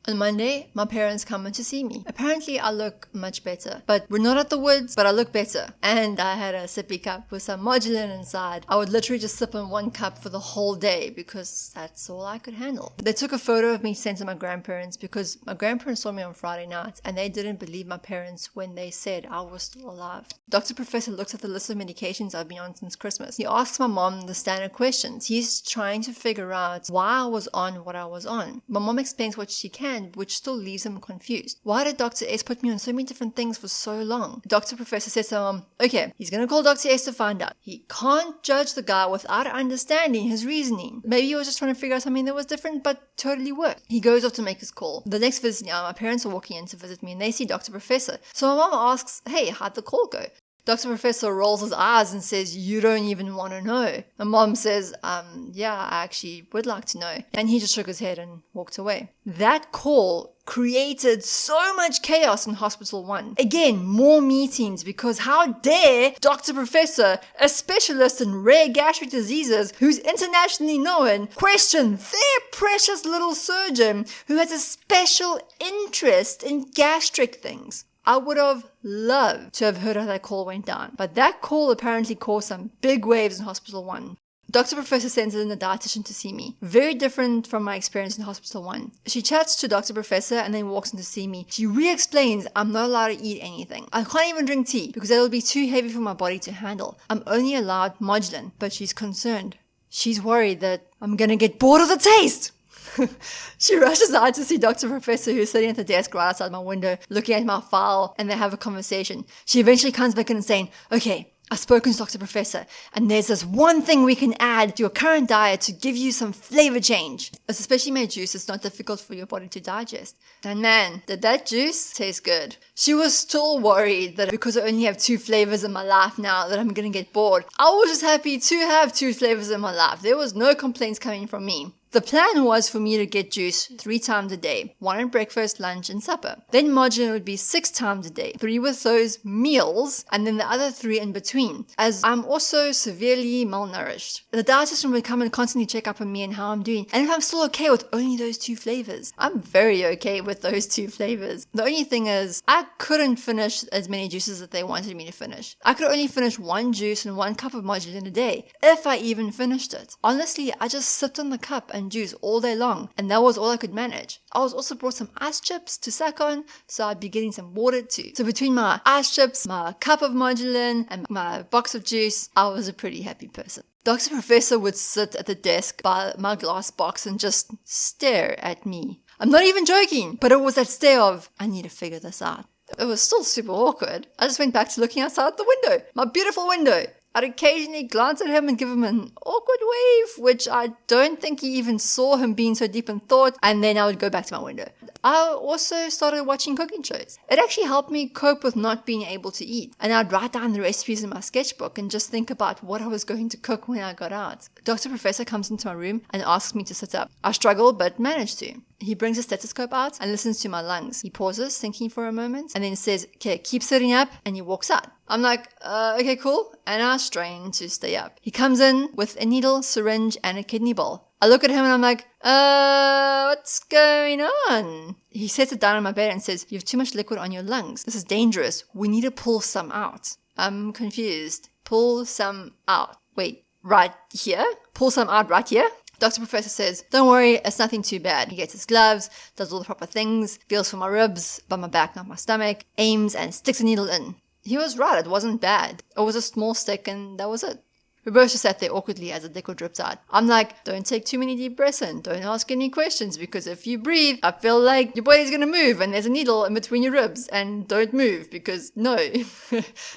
On Monday, my parents come in to see me. Apparently, I look much better. But we're not at the woods, but I look better. And I had a sippy cup with some modulin inside. I would literally just sip on one cup for the whole day because that's all I could handle. They took a photo of me sent to my grandparents because my grandparents saw me on Friday night and they didn't believe my parents when they said I was still alive. Dr. Professor looks at the list of medications I've been on since Christmas. He asks my mom the standard questions. He's trying to figure out why I was on what I was on. My mom explains what she can, which still leaves him confused. Why did Dr. S put me on so many different things for so long? Dr. Professor says to my mom, okay, he's going to call Dr. S to find out. He can't judge the guy without understanding his reasoning. Maybe he was just trying to figure out something that was different, but totally worked. He goes off to make his call. The next visit, my parents are walking in to visit me and they see Dr. Professor. So my mom asks, hey, how'd the call go? Dr. Professor rolls his eyes and says, you don't even want to know. My mom says, yeah, I actually would like to know. And he just shook his head and walked away. That call created so much chaos in Hospital 1. Again, more meetings because how dare Dr. Professor, a specialist in rare gastric diseases who's internationally known, question their precious little surgeon who has a special interest in gastric things. I would have loved to have heard how that call went down, but that call apparently caused some big waves in Hospital 1. Dr. Professor sends in a dietitian to see me. Very different from my experience in Hospital 1. She chats to Dr. Professor and then walks in to see me. She re-explains I'm not allowed to eat anything. I can't even drink tea because it'll be too heavy for my body to handle. I'm only allowed modulin, but she's concerned. She's worried that I'm gonna get bored of the taste. She rushes out to see Dr. Professor, who's sitting at the desk right outside my window, looking at my file, and they have a conversation. She eventually comes back in and saying, okay, I've spoken to Dr. Professor, and there's this one thing we can add to your current diet to give you some flavor change. It's especially made juice, it's not difficult for your body to digest. And man, did that juice taste good. She was still worried that because I only have 2 flavors in my life now that I'm gonna get bored. I was just happy to have 2 flavors in my life. There was no complaints coming from me. The plan was for me to get juice 3 times a day, 1 at breakfast, lunch, and supper. Then modulin would be 6 times a day, 3 with those meals, and then the other 3 in between, as I'm also severely malnourished. The dietitian would come and constantly check up on me and how I'm doing, and if I'm still okay with only those 2 flavors. I'm very okay with those 2 flavors. The only thing is, I couldn't finish as many juices that they wanted me to finish. I could only finish 1 juice and 1 cup of modulin a day, if I even finished it. Honestly, I just sipped on the cup and juice all day long, and that was all I could manage. I was also brought some ice chips to suck on, so I'd be getting some water too. So between my ice chips, my cup of modulin, and my box of juice, I was a pretty happy person. Dr. Professor would sit at the desk by my glass box and just stare at me. I'm not even joking, but it was that stare of, I need to figure this out. It was still super awkward. I just went back to looking outside the window, my beautiful window. I'd occasionally glance at him and give him an awkward wave, which I don't think he even saw him being so deep in thought, and then I would go back to my window. I also started watching cooking shows. It actually helped me cope with not being able to eat, and I'd write down the recipes in my sketchbook and just think about what I was going to cook when I got out. Dr. Professor comes into my room and asks me to sit up. I struggle, but manage to. He brings a stethoscope out and listens to my lungs. He pauses, thinking for a moment, and then says, okay, keep sitting up, and he walks out. I'm like, okay, cool, and I strain to stay up. He comes in with a needle, syringe, and a kidney bowl. I look at him and I'm like, what's going on? He sets it down on my bed and says, you have too much liquid on your lungs. This is dangerous. We need to pull some out. I'm confused. Pull some out. Wait, right here? Pull some out right here? Dr. Professor says, don't worry, it's nothing too bad. He gets his gloves, does all the proper things, feels for my ribs, but my back, not my stomach, aims and sticks a needle in. He was right, it wasn't bad. It was a small stick and that was it. We both just sat there awkwardly as the liquid dripped out. I'm like, don't take too many deep breaths in, don't ask any questions, because if you breathe, I feel like your body's gonna move and there's a needle in between your ribs, and don't move, because no,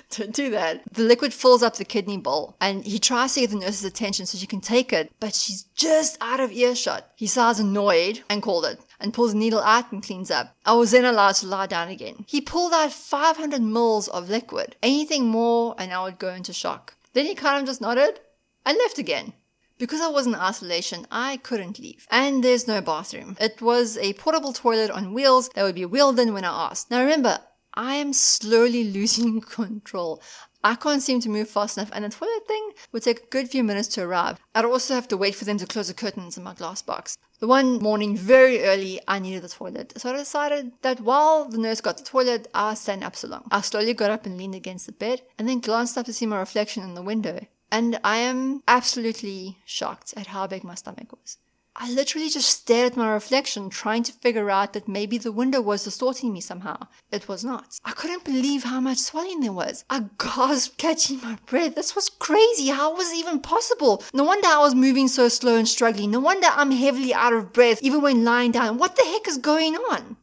don't do that. The liquid fills up the kidney bowl and he tries to get the nurse's attention so she can take it, but she's just out of earshot. He sounds annoyed and called it, and pulls the needle out and cleans up. I was then allowed to lie down again. He pulled out 500 mils of liquid. Anything more and I would go into shock. Then he kind of just nodded and left again. Because I was in isolation, I couldn't leave. And there's no bathroom. It was a portable toilet on wheels that would be wheeled in when I asked. Now remember, I am slowly losing control. I can't seem to move fast enough, and the toilet thing would take a good few minutes to arrive. I'd also have to wait for them to close the curtains in my glass box. The one morning, very early, I needed the toilet. So I decided that while the nurse got the toilet, I'd stand up so long. I slowly got up and leaned against the bed, and then glanced up to see my reflection in the window. And I am absolutely shocked at how big my stomach was. I literally just stared at my reflection, trying to figure out that maybe the window was distorting me somehow. It was not. I couldn't believe how much swelling there was. I gasped, catching my breath. This was crazy. How was it even possible? No wonder I was moving so slow and struggling. No wonder I'm heavily out of breath, even when lying down. What the heck is going on?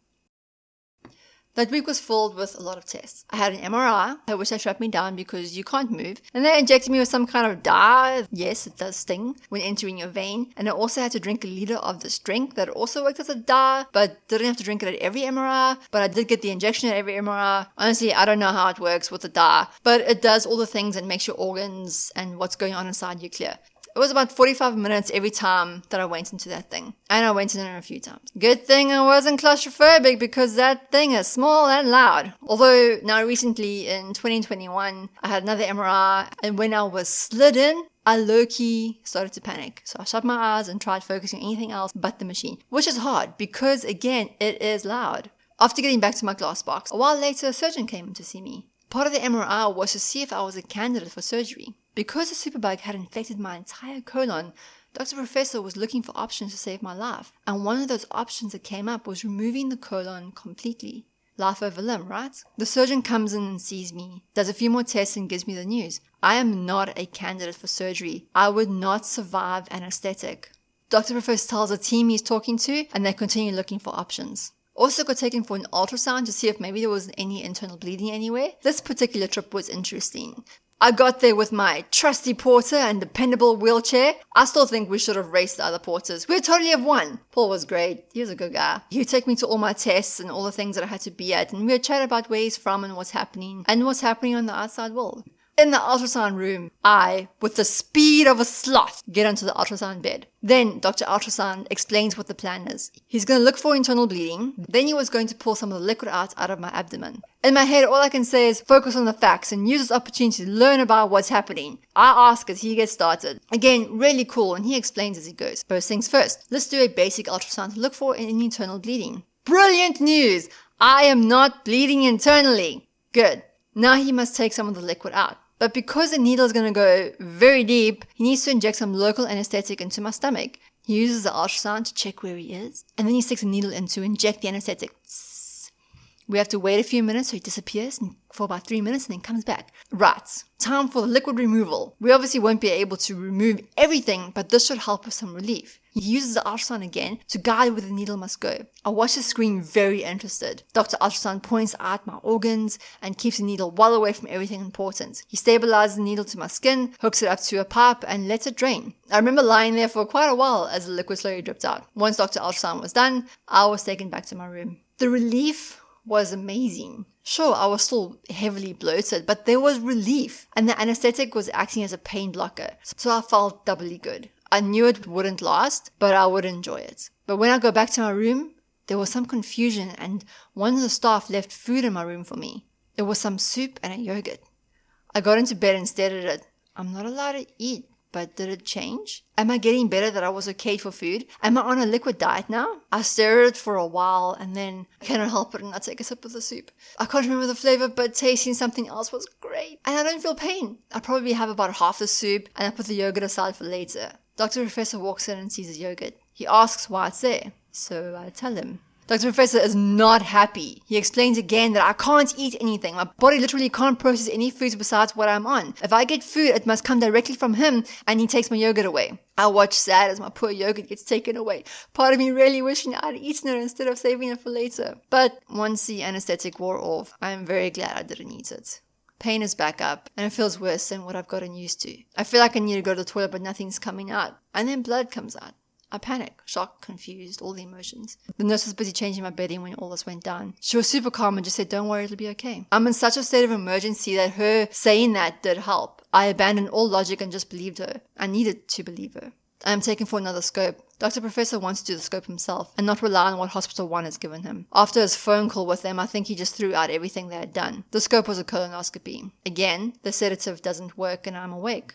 That week was filled with a lot of tests. I had an MRI, which they strapped me down because you can't move. And they injected me with some kind of dye. Yes, it does sting when entering your vein. And I also had to drink a liter of this drink that also worked as a dye, but didn't have to drink it at every MRI. But I did get the injection at every MRI. Honestly, I don't know how it works with the dye, but it does all the things and makes your organs and what's going on inside you clear. It was about 45 minutes every time that I went into that thing. And I went in it a few times. Good thing I wasn't claustrophobic because that thing is small and loud. Although now recently in 2021, I had another MRI, and when I was slid in, I low-key started to panic. So I shut my eyes and tried focusing on anything else but the machine, which is hard because, again, it is loud. After getting back to my glass box, a while later a surgeon came in to see me. Part of the MRI was to see if I was a candidate for surgery. Because the superbug had infected my entire colon, Dr. Professor was looking for options to save my life. And one of those options that came up was removing the colon completely. Life over limb, right? The surgeon comes in and sees me, does a few more tests and gives me the news. I am not a candidate for surgery. I would not survive anesthetic. Dr. Professor tells the team he's talking to, and they continue looking for options. Also got taken for an ultrasound to see if maybe there was any internal bleeding anywhere. This particular trip was interesting. I got there with my trusty porter and dependable wheelchair. I still think we should have raced the other porters. We would totally have won. Paul was great. He was a good guy. He would take me to all my tests and all the things that I had to be at, and we would chat about where he's from and what's happening on the outside world. In the ultrasound room, I, with the speed of a sloth, get onto the ultrasound bed. Then Dr. Ultrasound explains what the plan is. He's going to look for internal bleeding. Then he was going to pull some of the liquid out of my abdomen. In my head, all I can say is focus on the facts and use this opportunity to learn about what's happening. I ask as he gets started. Again, really cool, and he explains as he goes. First things first, let's do a basic ultrasound to look for any internal bleeding. Brilliant news! I am not bleeding internally. Good. Now he must take some of the liquid out. But because the needle is going to go very deep, he needs to inject some local anesthetic into my stomach. He uses the ultrasound to check where he is, and then he sticks a needle in to inject the anesthetic. We have to wait a few minutes so he disappears for about 3 minutes and then comes back. Right, time for the liquid removal. We obviously won't be able to remove everything, but this should help with some relief. He uses the ultrasound again to guide where the needle must go. I watch the screen very interested. Dr. Ultrasound points out my organs and keeps the needle well away from everything important. He stabilizes the needle to my skin, hooks it up to a pipe, and lets it drain. I remember lying there for quite a while as the liquid slowly dripped out. Once Dr. Ultrasound was done, I was taken back to my room. The relief was amazing. Sure, I was still heavily bloated, but there was relief, and the anesthetic was acting as a pain blocker, so I felt doubly good. I knew it wouldn't last, but I would enjoy it. But when I go back to my room, there was some confusion, and one of the staff left food in my room for me. It was some soup and a yogurt. I got into bed and stared at it. I'm not allowed to eat, but did it change? Am I getting better that I was okay for food? Am I on a liquid diet now? I stare at it for a while and then I cannot help it and I take a sip of the soup. I can't remember the flavor, but tasting something else was great. And I don't feel pain. I probably have about half the soup and I put the yogurt aside for later. Dr. Professor walks in and sees the yogurt. He asks why it's there. So I tell him. Dr. Professor is not happy. He explains again that I can't eat anything. My body literally can't process any foods besides what I'm on. If I get food, it must come directly from him, and he takes my yogurt away. I watch sad as my poor yogurt gets taken away. Part of me really wishing I'd eaten it instead of saving it for later. But once the anesthetic wore off, I'm very glad I didn't eat it. Pain is back up, and it feels worse than what I've gotten used to. I feel like I need to go to the toilet, but nothing's coming out. And then blood comes out. I panic, shocked, confused, all the emotions. The nurse was busy changing my bedding when all this went down. She was super calm and just said, don't worry, it'll be okay. I'm in such a state of emergency that her saying that did help. I abandoned all logic and just believed her. I needed to believe her. I am taken for another scope. Dr. Professor wants to do the scope himself and not rely on what Hospital 1 has given him. After his phone call with them, I think he just threw out everything they had done. The scope was a colonoscopy. Again, the sedative doesn't work and I'm awake.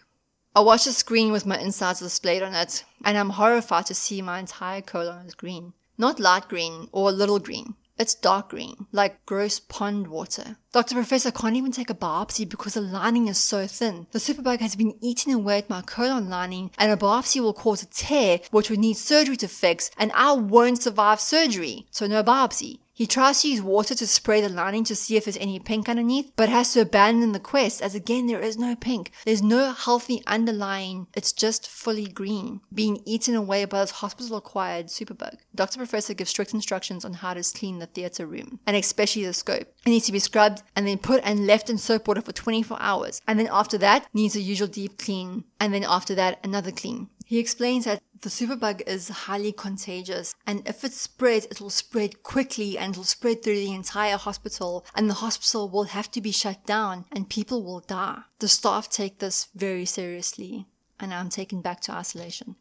I watch the screen with my insides displayed on it, and I'm horrified to see my entire colon is green. Not light green or a little green. It's dark green, like gross pond water. Dr. Professor can't even take a biopsy because the lining is so thin. The superbug has been eating away at my colon lining, and a biopsy will cause a tear which would need surgery to fix, and I won't survive surgery, so no biopsy. He tries to use water to spray the lining to see if there's any pink underneath, but has to abandon the quest as again there is no pink. There's no healthy underlying, it's just fully green, being eaten away by this hospital-acquired superbug. Dr. Professor gives strict instructions on how to clean the theatre room, and especially the scope. It needs to be scrubbed and then put and left in soap water for 24 hours, and then after that needs a usual deep clean, and then after that another clean. He explains that the superbug is highly contagious, and if it spreads, it will spread quickly and it will spread through the entire hospital, and the hospital will have to be shut down and people will die. The staff take this very seriously, and I'm taken back to isolation.